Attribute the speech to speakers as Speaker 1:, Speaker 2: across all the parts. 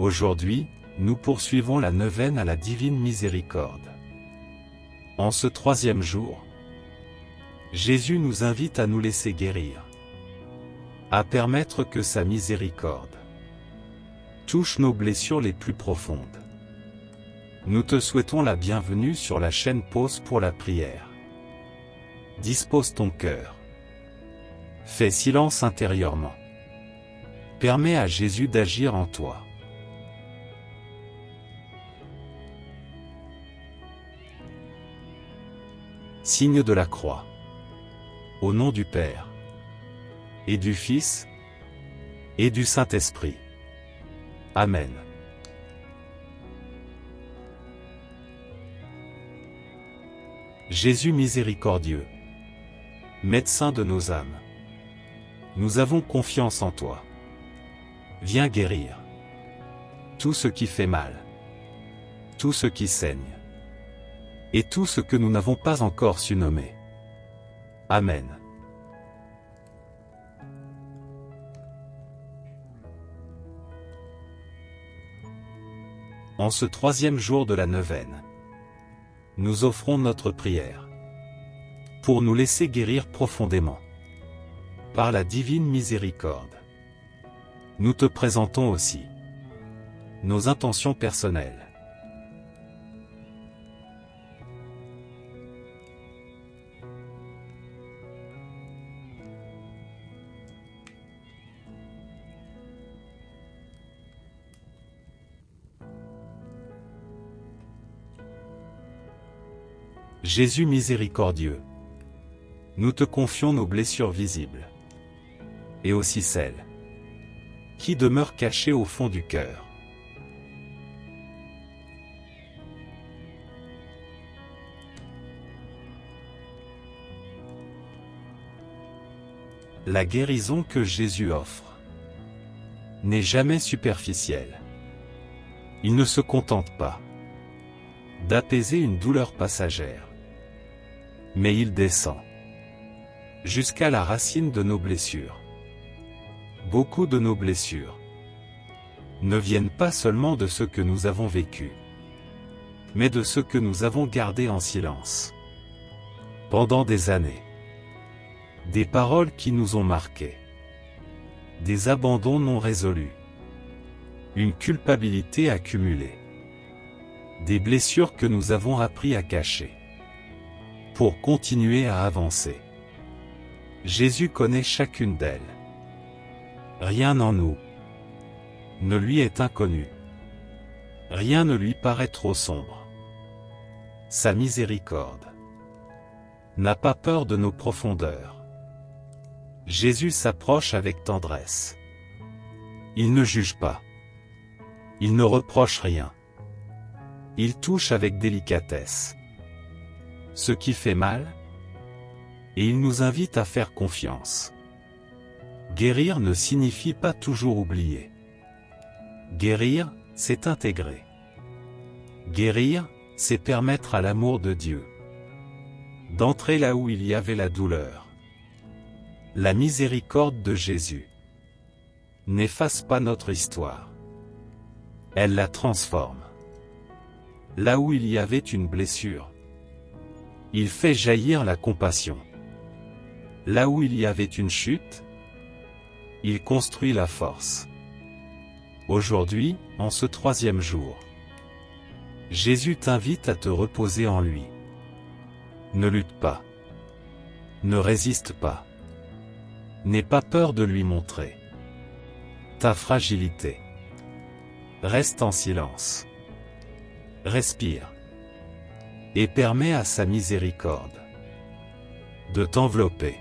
Speaker 1: Aujourd'hui, nous poursuivons la neuvaine à la divine miséricorde. En ce troisième jour, Jésus nous invite à nous laisser guérir, à permettre que sa miséricorde touche nos blessures les plus profondes. Nous te souhaitons la bienvenue sur la chaîne Pause pour la prière. Dispose ton cœur. Fais silence intérieurement. Permets à Jésus d'agir en toi. Signe de la croix. Au nom du Père, et du Fils, et du Saint-Esprit. Amen. Jésus miséricordieux, médecin de nos âmes, nous avons confiance en toi. Viens guérir tout ce qui fait mal, tout ce qui saigne, et tout ce que nous n'avons pas encore su nommer. Amen. En ce troisième jour de la neuvaine, nous offrons notre prière pour nous laisser guérir profondément par la divine miséricorde. Nous te présentons aussi nos intentions personnelles. Jésus miséricordieux, nous te confions nos blessures visibles, et aussi celles qui demeurent cachées au fond du cœur. La guérison que Jésus offre n'est jamais superficielle. Il ne se contente pas d'apaiser une douleur passagère, mais il descend jusqu'à la racine de nos blessures. Beaucoup de nos blessures ne viennent pas seulement de ce que nous avons vécu, mais de ce que nous avons gardé en silence pendant des années. Des paroles qui nous ont marqués, des abandons non résolus, une culpabilité accumulée, des blessures que nous avons appris à cacher pour continuer à avancer. Jésus connaît chacune d'elles. Rien en nous ne lui est inconnu. Rien ne lui paraît trop sombre. Sa miséricorde n'a pas peur de nos profondeurs. Jésus s'approche avec tendresse. Il ne juge pas. Il ne reproche rien. Il touche avec délicatesse ce qui fait mal, et il nous invite à faire confiance. Guérir ne signifie pas toujours oublier. Guérir, c'est intégrer. Guérir, c'est permettre à l'amour de Dieu d'entrer là où il y avait la douleur. La miséricorde de Jésus n'efface pas notre histoire. Elle la transforme. Là où il y avait une blessure, il fait jaillir la compassion. Là où il y avait une chute, il construit la force. Aujourd'hui, en ce troisième jour, Jésus t'invite à te reposer en lui. Ne lutte pas. Ne résiste pas. N'aie pas peur de lui montrer ta fragilité. Reste en silence. Respire. Et permets à sa miséricorde de t'envelopper.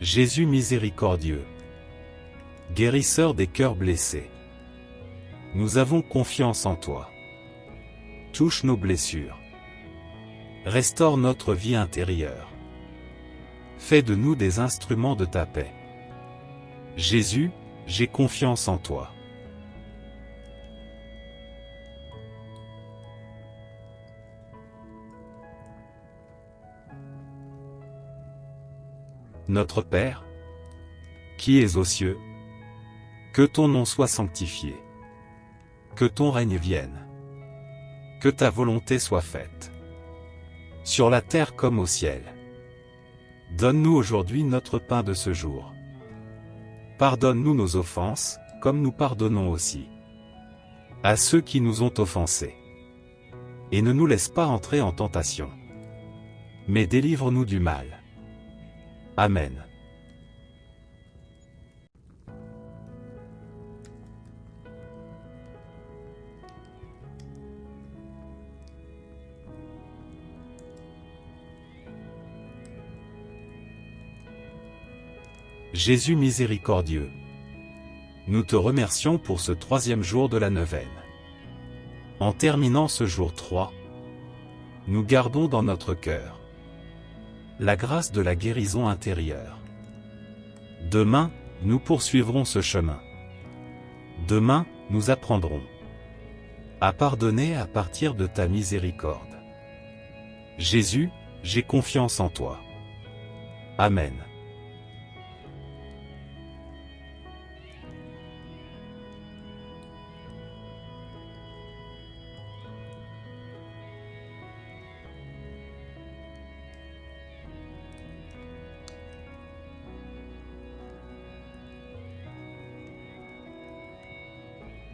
Speaker 1: Jésus miséricordieux, guérisseur des cœurs blessés, nous avons confiance en toi. Touche nos blessures. Restaure notre vie intérieure. Fais de nous des instruments de ta paix. Jésus, j'ai confiance en toi. Notre Père, qui es aux cieux, que ton nom soit sanctifié. Que ton règne vienne. Que ta volonté soit faite. Sur la terre comme au ciel. Donne-nous aujourd'hui notre pain de ce jour. Pardonne-nous nos offenses, comme nous pardonnons aussi à ceux qui nous ont offensés. Et ne nous laisse pas entrer en tentation, mais délivre-nous du mal. Amen. Jésus miséricordieux, nous te remercions pour ce 3e jour de la neuvaine. En terminant ce jour 3, nous gardons dans notre cœur la grâce de la guérison intérieure. Demain, nous poursuivrons ce chemin. Demain, nous apprendrons à pardonner à partir de ta miséricorde. Jésus, j'ai confiance en toi. Amen.